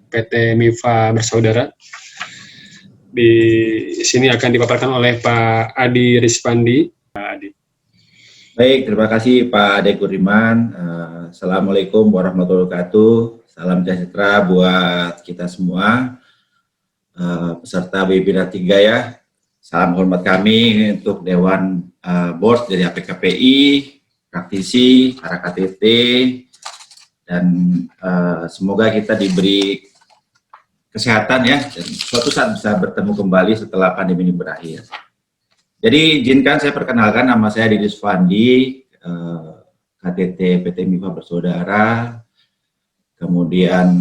PT Mifa Bersaudara. Di sini akan dipaparkan oleh Pak Adi Rispandi. Pak Adi. Baik, terima kasih Pak Ade Kuriman. Assalamualaikum warahmatullahi wabarakatuh. Salam sejahtera buat kita semua. Peserta webinar 3 ya. Salam hormat kami untuk Dewan Board dari APKPI, praktisi, para KTT, dan semoga kita diberi kesehatan ya, dan suatu saat bisa bertemu kembali setelah pandemi ini berakhir. Jadi izinkan saya perkenalkan, nama saya Adi Rispandi, KTT PT Mifa Bersaudara. Kemudian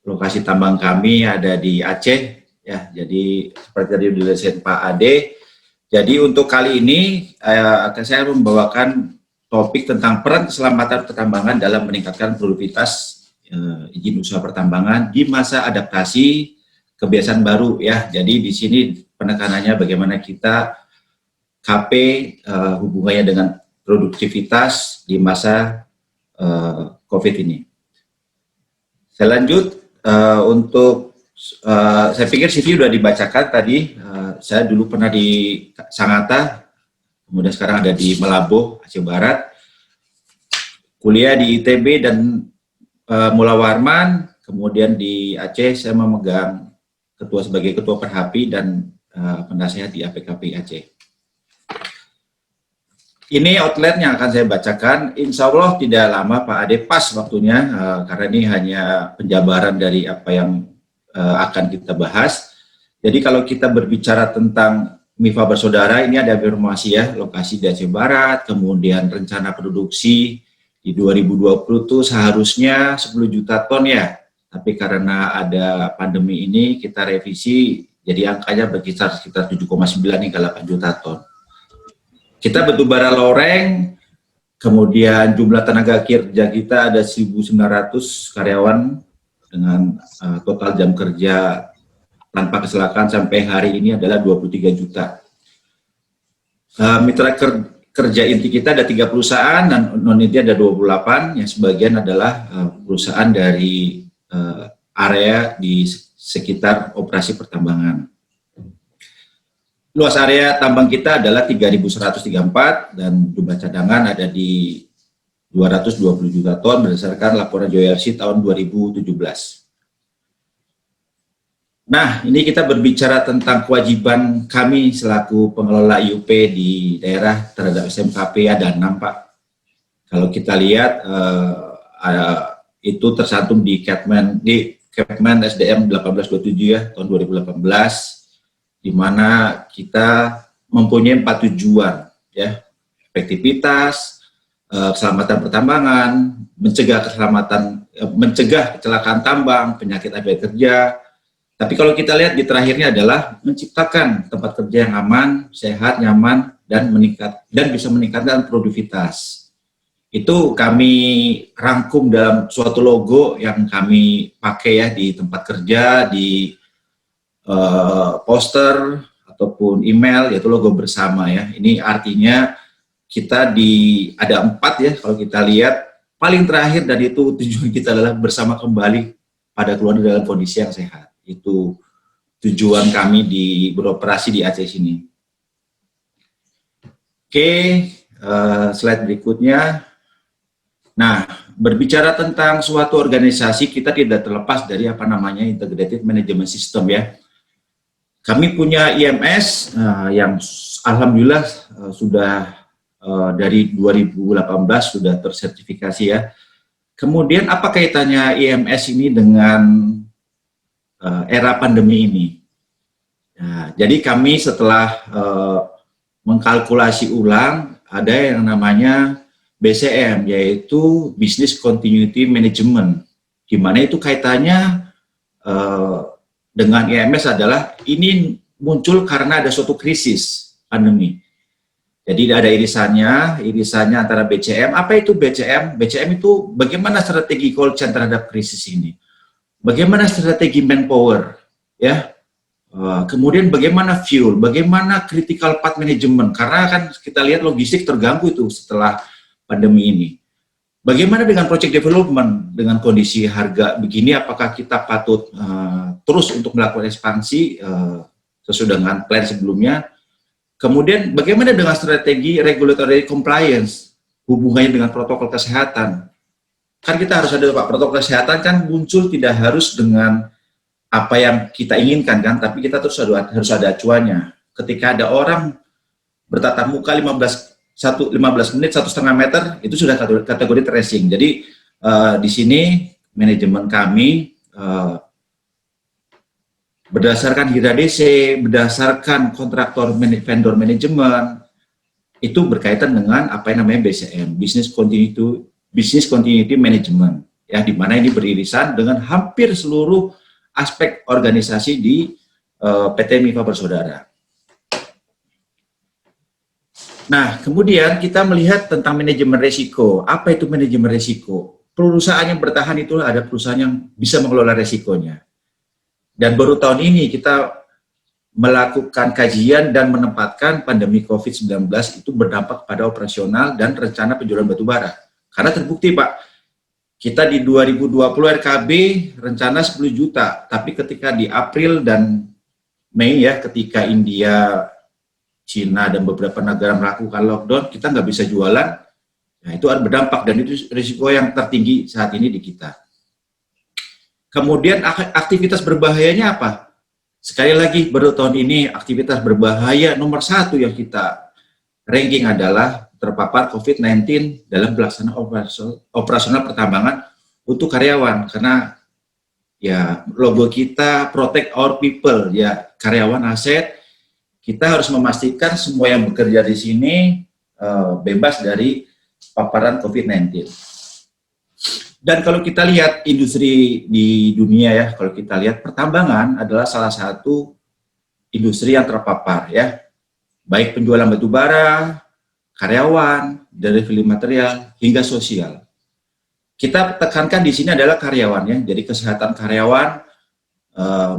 lokasi tambang kami ada di Aceh ya. Jadi seperti tadi dijelaskan Pak Ade. Jadi untuk kali ini saya membawakan topik tentang peran keselamatan pertambangan dalam meningkatkan produktivitas izin usaha pertambangan di masa adaptasi kebiasaan baru ya. Jadi di sini penekanannya bagaimana kita KP hubungannya dengan produktivitas di masa COVID ini. Saya lanjut untuk saya pikir CV sudah dibacakan tadi. Saya dulu pernah di Sangatta, kemudian sekarang ada di Melabuh, Aceh Barat. Kuliah di ITB dan Mula Warman, kemudian di Aceh saya memegang sebagai ketua Perhapi dan penasehat di APKPI Aceh. Ini outline yang akan saya bacakan. Insya Allah tidak lama Pak Ade, pas waktunya, karena ini hanya penjabaran dari apa yang akan kita bahas. Jadi kalau kita berbicara tentang Mifa Bersaudara, ini ada informasi ya, lokasi di Aceh Barat, kemudian rencana produksi di 2020 itu seharusnya 10 juta ton ya. Tapi karena ada pandemi ini kita revisi, jadi angkanya berkisar sekitar 7,9 hingga 8 juta ton. Kita batubara loreng, kemudian jumlah tenaga kerja kita ada 1.900 karyawan dengan total jam kerja tanpa kecelakaan sampai hari ini adalah 23 juta. Mitra kerja inti kita ada 3 perusahaan dan non-inti ada 28, yang sebagian adalah perusahaan dari area di sekitar operasi pertambangan. Luas area tambang kita adalah 3.134 dan jumlah cadangan ada di 220 juta ton berdasarkan laporan JORC tahun 2017. Nah, ini kita berbicara tentang kewajiban kami selaku pengelola IUP di daerah terhadap SMKP ada 6 Pak. Kalau kita lihat itu tercantum di Kepmen SDM 1827 ya tahun 2018, di mana kita mempunyai 4 tujuan ya, efektivitas, keselamatan pertambangan, mencegah kecelakaan tambang, penyakit ABK kerja. Tapi kalau kita lihat di terakhirnya adalah menciptakan tempat kerja yang aman, sehat, nyaman, dan bisa meningkatkan produktivitas. Itu kami rangkum dalam suatu logo yang kami pakai ya di tempat kerja, di poster ataupun email, yaitu logo bersama ya. Ini artinya kita ada 4 ya kalau kita lihat. Paling terakhir dan itu tujuan kita adalah bersama kembali pada keluarga dalam kondisi yang sehat. Itu tujuan kami beroperasi di Aceh sini. Oke, slide berikutnya. Nah, berbicara tentang suatu organisasi, kita tidak terlepas dari Integrated Management System ya. Kami punya IMS yang alhamdulillah sudah dari 2018 sudah tersertifikasi ya. Kemudian apa kaitannya IMS ini dengan era pandemi ini? Nah, jadi kami setelah mengkalkulasi ulang, ada yang namanya BCM, yaitu Business Continuity Management, di mana itu kaitannya dengan IMS adalah ini muncul karena ada suatu krisis pandemi. Jadi ada irisannya antara BCM. Apa itu BCM? BCM itu bagaimana strategi cold chain terhadap krisis ini. Bagaimana strategi manpower, ya. Kemudian bagaimana fuel, bagaimana critical path management, karena kan kita lihat logistik terganggu itu setelah pandemi ini. Bagaimana dengan project development dengan kondisi harga begini? Apakah kita patut terus untuk melakukan ekspansi sesuai dengan plan sebelumnya? Kemudian bagaimana dengan strategi regulatory compliance hubungannya dengan protokol kesehatan? Kan kita harus ada Pak, protokol kesehatan kan muncul tidak harus dengan apa yang kita inginkan kan, tapi kita terus harus ada acuannya. Ketika ada orang bertatap muka 15 menit 1,5 meter itu sudah kategori tracing. Jadi di sini manajemen kami berdasarkan HIRA-DC, berdasarkan kontraktor vendor manajemen itu berkaitan dengan apa yang namanya BCM, Business Continuity Management, ya, di mana ini beririsan dengan hampir seluruh aspek organisasi di PT MIFA Bersaudara. Nah, kemudian kita melihat tentang manajemen risiko. Apa itu manajemen risiko? Perusahaan yang bertahan itu ada perusahaan yang bisa mengelola risikonya. Dan baru tahun ini kita melakukan kajian dan menempatkan pandemi COVID-19 itu berdampak pada operasional dan rencana penjualan batubara. Karena terbukti Pak, kita di 2020 RKB rencana 10 juta, tapi ketika di April dan Mei ya, ketika India, Cina, dan beberapa negara melakukan lockdown, kita nggak bisa jualan, nah itu berdampak, dan itu risiko yang tertinggi saat ini di kita. Kemudian aktivitas berbahayanya apa? Sekali lagi, baru tahun ini aktivitas berbahaya nomor 1 yang kita ranking adalah terpapar COVID-19 dalam pelaksanaan operasional pertambangan untuk karyawan, karena ya logo kita protect our people, ya karyawan aset. Kita harus memastikan semua yang bekerja di sini bebas dari paparan COVID-19. Dan kalau kita lihat industri di dunia ya, kalau kita lihat pertambangan adalah salah satu industri yang terpapar ya, baik penjualan batu bara, karyawan, delivery material, hingga sosial. Kita tekankan di sini adalah karyawan ya, jadi kesehatan karyawan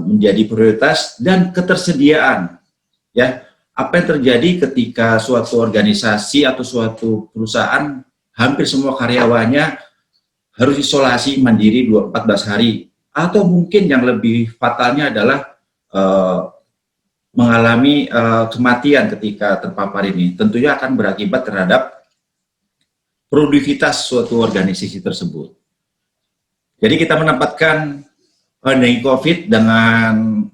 menjadi prioritas dan ketersediaan. Ya, apa yang terjadi ketika suatu organisasi atau suatu perusahaan hampir semua karyawannya harus isolasi mandiri 14 hari, atau mungkin yang lebih fatalnya adalah mengalami kematian ketika terpapar ini, tentunya akan berakibat terhadap produktivitas suatu organisasi tersebut. Jadi kita menempatkan pandemi COVID dengan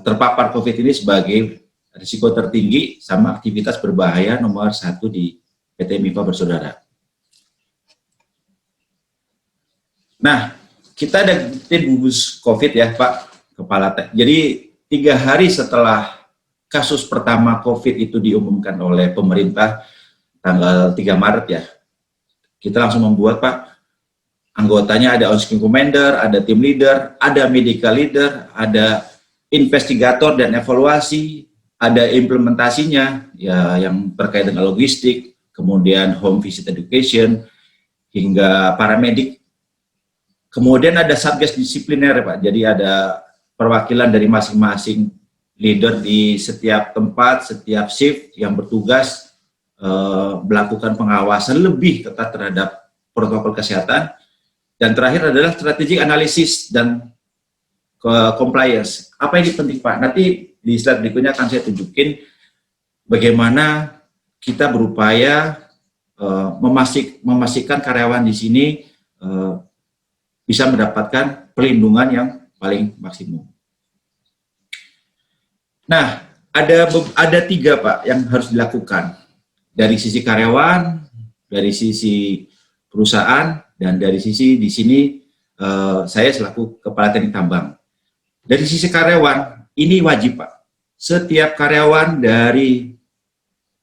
terpapar COVID ini sebagai risiko tertinggi sama aktivitas berbahaya nomor 1 di PT MIFA Bersaudara. Nah, kita ada tim gugus COVID ya Pak Kepala. Jadi 3 hari setelah kasus pertama COVID itu diumumkan oleh pemerintah tanggal 3 Maret ya, kita langsung membuat Pak, anggotanya ada on-screen commander, ada tim leader, ada medical leader, ada investigator dan evaluasi, ada implementasinya ya yang terkait dengan logistik, kemudian home visit education, hingga paramedik. Kemudian ada satgas disipliner Pak, jadi ada perwakilan dari masing-masing leader di setiap tempat, setiap shift yang bertugas melakukan pengawasan lebih ketat terhadap protokol kesehatan. Dan terakhir adalah strategic analisis dan compliance. Apa yang penting Pak? Nanti di slide berikutnya akan saya tunjukin bagaimana kita berupaya memastikan karyawan di sini bisa mendapatkan perlindungan yang paling maksimum. Nah, ada 3 Pak yang harus dilakukan dari sisi karyawan, dari sisi perusahaan, dan dari sisi di sini saya selaku Kepala Teknik Tambang. Dari sisi karyawan, ini wajib Pak, setiap karyawan dari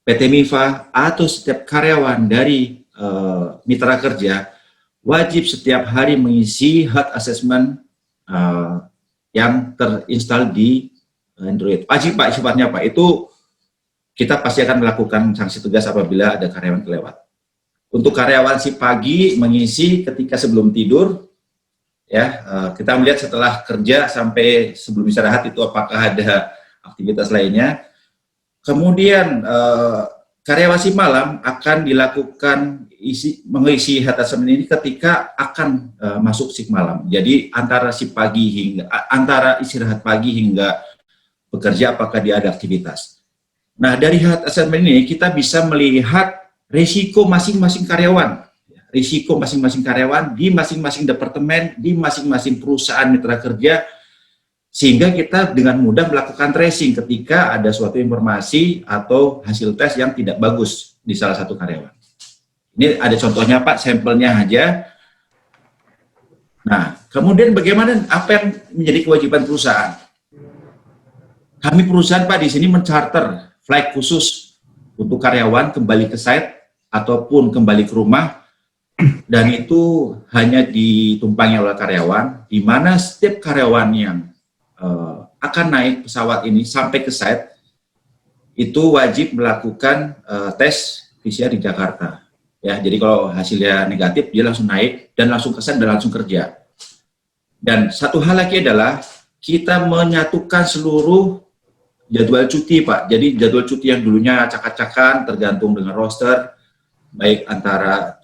PT MIFA atau setiap karyawan dari mitra kerja wajib setiap hari mengisi health assessment yang terinstall di Android. Wajib Pak sifatnya Pak, itu kita pasti akan melakukan sanksi tegas apabila ada karyawan kelewat. Untuk karyawan si pagi mengisi ketika sebelum tidur, ya kita melihat setelah kerja sampai sebelum istirahat itu apakah ada aktivitas lainnya. Kemudian karyawan shift malam akan dilakukan mengisi health assessment ini ketika akan masuk shift malam. Jadi antara shift pagi hingga antara istirahat pagi hingga bekerja apakah dia ada aktivitas. Nah, dari health assessment ini kita bisa melihat risiko masing-masing karyawan. Risiko masing-masing karyawan di masing-masing departemen, di masing-masing perusahaan mitra kerja, sehingga kita dengan mudah melakukan tracing ketika ada suatu informasi atau hasil tes yang tidak bagus di salah satu karyawan. Ini ada contohnya Pak, sampelnya aja. Nah, kemudian bagaimana, apa yang menjadi kewajiban perusahaan? Kami perusahaan Pak di sini mencarter flight khusus untuk karyawan kembali ke site ataupun kembali ke rumah, dan itu hanya ditumpangi oleh karyawan, di mana setiap karyawan yang akan naik pesawat ini sampai ke site itu wajib melakukan tes PCR di Jakarta. Ya, jadi kalau hasilnya negatif dia langsung naik dan langsung ke site dan langsung kerja. Dan satu hal lagi adalah kita menyatukan seluruh jadwal cuti Pak. Jadi jadwal cuti yang dulunya acak-acakan tergantung dengan roster, baik antara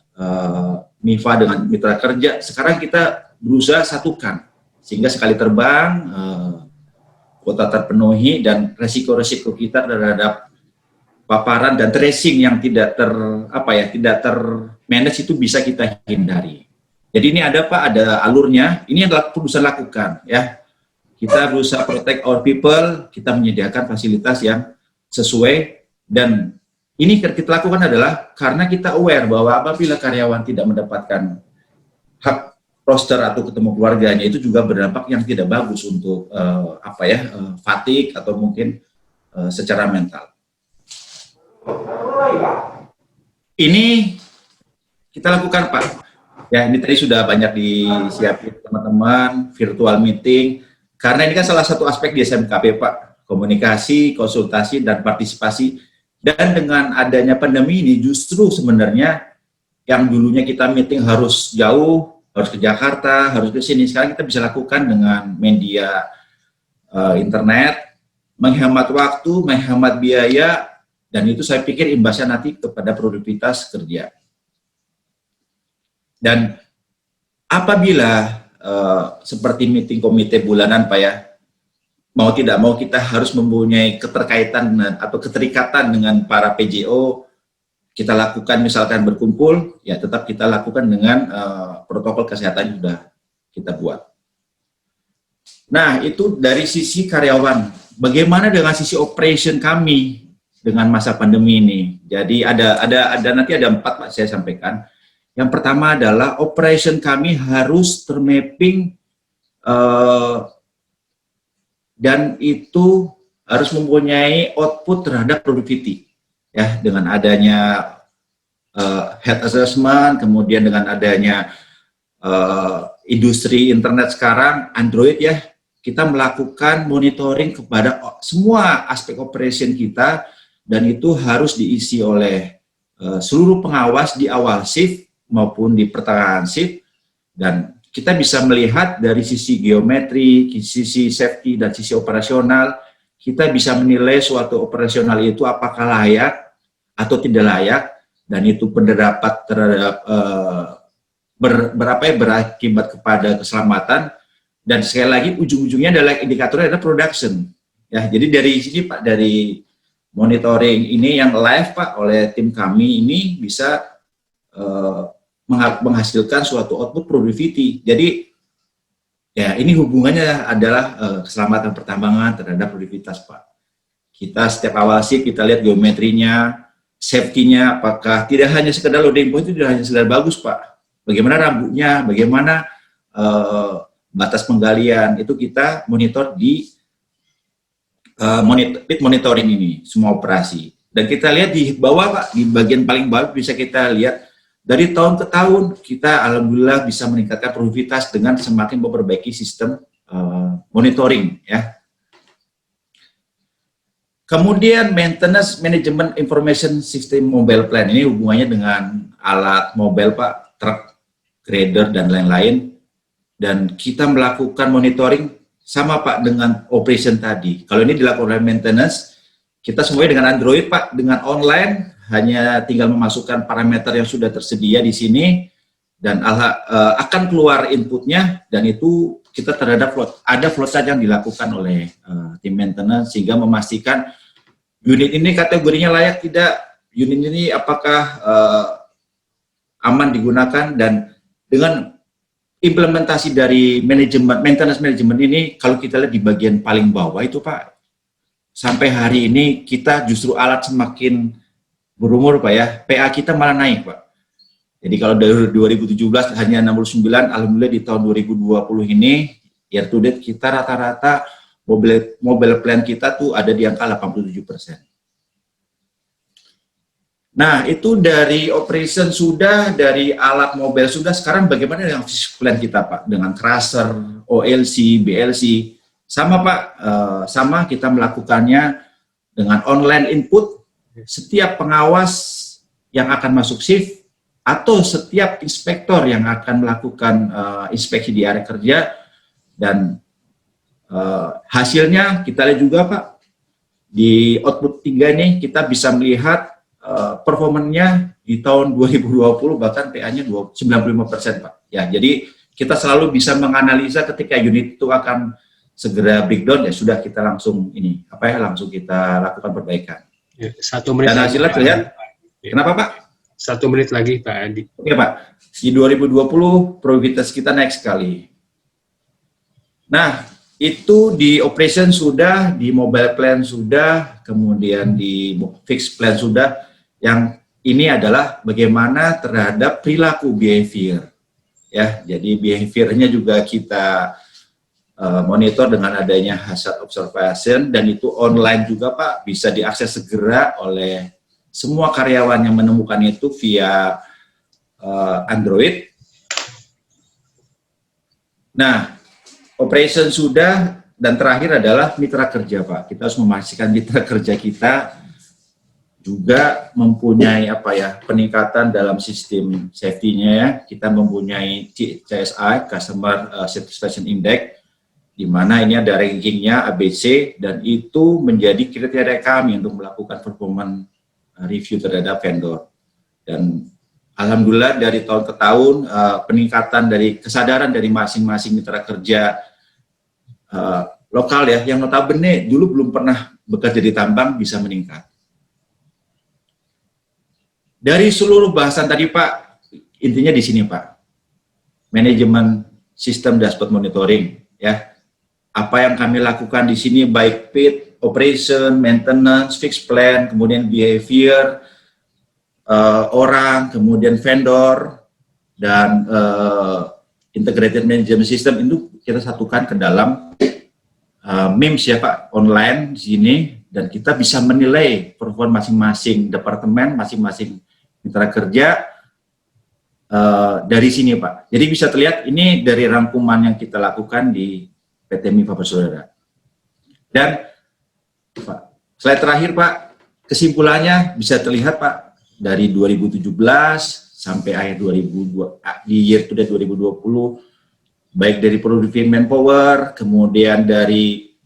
MIFA dengan mitra kerja, sekarang kita berusaha satukan sehingga sekali terbang kuota terpenuhi dan resiko-resiko kita terhadap paparan dan tracing yang tidak termanage itu bisa kita hindari. Jadi ini ada Pak, ada alurnya. Ini adalah perusahaan lakukan ya. Kita berusaha protect our people, kita menyediakan fasilitas yang sesuai, dan ini kita lakukan adalah karena kita aware bahwa apabila karyawan tidak mendapatkan hak roster atau ketemu keluarganya, itu juga berdampak yang tidak bagus untuk fatigue atau mungkin secara mental. Ini kita lakukan Pak. Ya, ini tadi sudah banyak disiapin teman-teman, virtual meeting, karena ini kan salah satu aspek di SMKP Pak, komunikasi, konsultasi, dan partisipasi. Dan dengan adanya pandemi ini justru sebenarnya yang dulunya kita meeting harus jauh, harus ke Jakarta, harus ke sini, sekarang kita bisa lakukan dengan media internet, menghemat waktu, menghemat biaya, dan itu saya pikir imbasnya nanti kepada produktivitas kerja. Dan apabila seperti meeting komite bulanan Pak ya, mau tidak mau kita harus mempunyai keterkaitan atau keterikatan dengan para PJO, kita lakukan misalkan berkumpul, ya tetap kita lakukan dengan protokol kesehatan yang sudah kita buat. Nah, itu dari sisi karyawan. Bagaimana dengan sisi operation kami dengan masa pandemi ini? Jadi nanti ada 4 Pak saya sampaikan. Yang pertama adalah operation kami harus termapping dan itu harus mempunyai output terhadap productivity ya, dengan adanya health assessment, kemudian dengan adanya industri internet sekarang Android ya, kita melakukan monitoring kepada semua aspek operation kita, dan itu harus diisi oleh seluruh pengawas di awal shift maupun di pertengahan shift, dan kita bisa melihat dari sisi geometri, sisi safety, dan sisi operasional, kita bisa menilai suatu operasional itu apakah layak atau tidak layak, dan itu berdampak terhadap berakibat kepada keselamatan. Dan sekali lagi ujung-ujungnya adalah indikatornya adalah production. Ya, jadi dari sini Pak, dari monitoring ini yang live Pak oleh tim kami ini bisa menghasilkan suatu output productivity. Jadi ya ini hubungannya adalah keselamatan pertambangan terhadap produktivitas Pak. Kita setiap awal shift kita lihat geometrinya, safety-nya, apakah tidak hanya sekedar loading point itu tidak hanya sekedar bagus Pak. Bagaimana rambutnya, bagaimana batas penggalian, itu kita monitor di monitoring ini semua operasi. Dan kita lihat di bawah Pak, di bagian paling bawah bisa kita lihat dari tahun ke tahun kita alhamdulillah bisa meningkatkan produktivitas dengan semakin memperbaiki sistem monitoring ya. Kemudian maintenance management information system mobile plan, ini hubungannya dengan alat mobile Pak, truk, grader dan lain-lain, dan kita melakukan monitoring sama Pak dengan operation tadi. Kalau ini dilakukan oleh maintenance, kita semuanya dengan Android Pak, dengan online hanya tinggal memasukkan parameter yang sudah tersedia di sini dan akan keluar inputnya, dan itu kita terhadap ada flowchart yang dilakukan oleh tim maintenance sehingga memastikan unit ini kategorinya layak tidak, unit ini apakah aman digunakan. Dan dengan implementasi dari manajemen maintenance management ini, kalau kita lihat di bagian paling bawah itu Pak, sampai hari ini kita justru alat semakin berumur Pak ya, PA kita malah naik Pak. Jadi kalau dari 2017 hanya 69, alhamdulillah di tahun 2020 ini year to date kita rata-rata mobile plan kita tuh ada di angka 87%. Nah, itu dari operation sudah, dari alat mobile sudah. Sekarang bagaimana dengan fisik plan kita Pak? Dengan tracer, OLC, BLC. Sama Pak, sama kita melakukannya dengan online input. Setiap pengawas yang akan masuk shift atau setiap inspektor yang akan melakukan inspeksi di area kerja, dan hasilnya kita lihat juga Pak, di output 3 ini kita bisa melihat performanya di tahun 2020 bahkan PA-nya 95% Pak. Ya, jadi kita selalu bisa menganalisa ketika unit itu akan segera breakdown, ya sudah kita langsung langsung kita lakukan perbaikan. Ya, 1 menit. Dan hasilnya terlihat. Kenapa Pak? 1 menit lagi Pak Adi. Oke Pak, di 2020 produktivitas kita naik sekali. Nah, itu di operation sudah, di mobile plan sudah, kemudian di fixed plan sudah. Yang ini adalah bagaimana terhadap perilaku behavior. Ya, jadi behaviornya juga kita monitor dengan adanya hazard observation, dan itu online juga Pak, bisa diakses segera oleh semua karyawan yang menemukan itu via Android. Nah, operation sudah, dan terakhir adalah mitra kerja Pak. Kita harus memastikan mitra kerja kita juga mempunyai peningkatan dalam sistem safety-nya ya. Kita mempunyai CSI, Customer Satisfaction Index, di mana ini ada rankingnya ABC, dan itu menjadi kriteria kami untuk melakukan performance review terhadap vendor. Dan alhamdulillah dari tahun ke tahun peningkatan dari kesadaran dari masing-masing mitra kerja lokal ya, yang notabene dulu belum pernah bekerja di tambang, bisa meningkat. Dari seluruh bahasan tadi Pak, intinya di sini Pak, manajemen sistem dashboard monitoring ya. Apa yang kami lakukan di sini baik PIT, operation, maintenance, fixed plan, kemudian behavior, orang, kemudian vendor, dan integrated management system, itu kita satukan ke dalam MIMS ya Pak, online di sini, dan kita bisa menilai performa masing-masing departemen, masing-masing mitra kerja dari sini Pak. Jadi bisa terlihat ini dari rangkuman yang kita lakukan di PT Mi Bapak Saudara. Dan Pak, slide terakhir Pak, kesimpulannya bisa terlihat Pak, dari 2017 sampai akhir 2020, di year to date 2020, baik dari productivity manpower, kemudian dari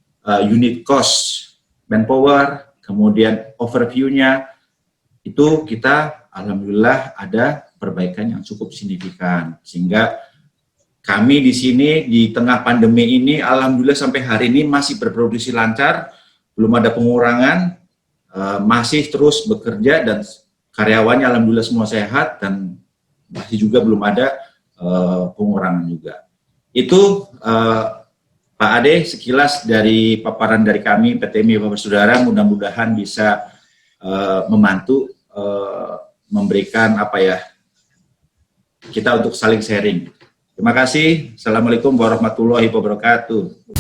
unit cost manpower, kemudian overview-nya, itu kita alhamdulillah ada perbaikan yang cukup signifikan, sehingga kami di sini di tengah pandemi ini alhamdulillah sampai hari ini masih berproduksi lancar, belum ada pengurangan, masih terus bekerja, dan karyawannya alhamdulillah semua sehat, dan masih juga belum ada pengurangan juga. Itu Pak Ade sekilas dari paparan dari kami PT Mi Bapak Saudara, mudah-mudahan bisa membantu memberikan kita untuk saling sharing. Terima kasih. Assalamualaikum warahmatullahi wabarakatuh.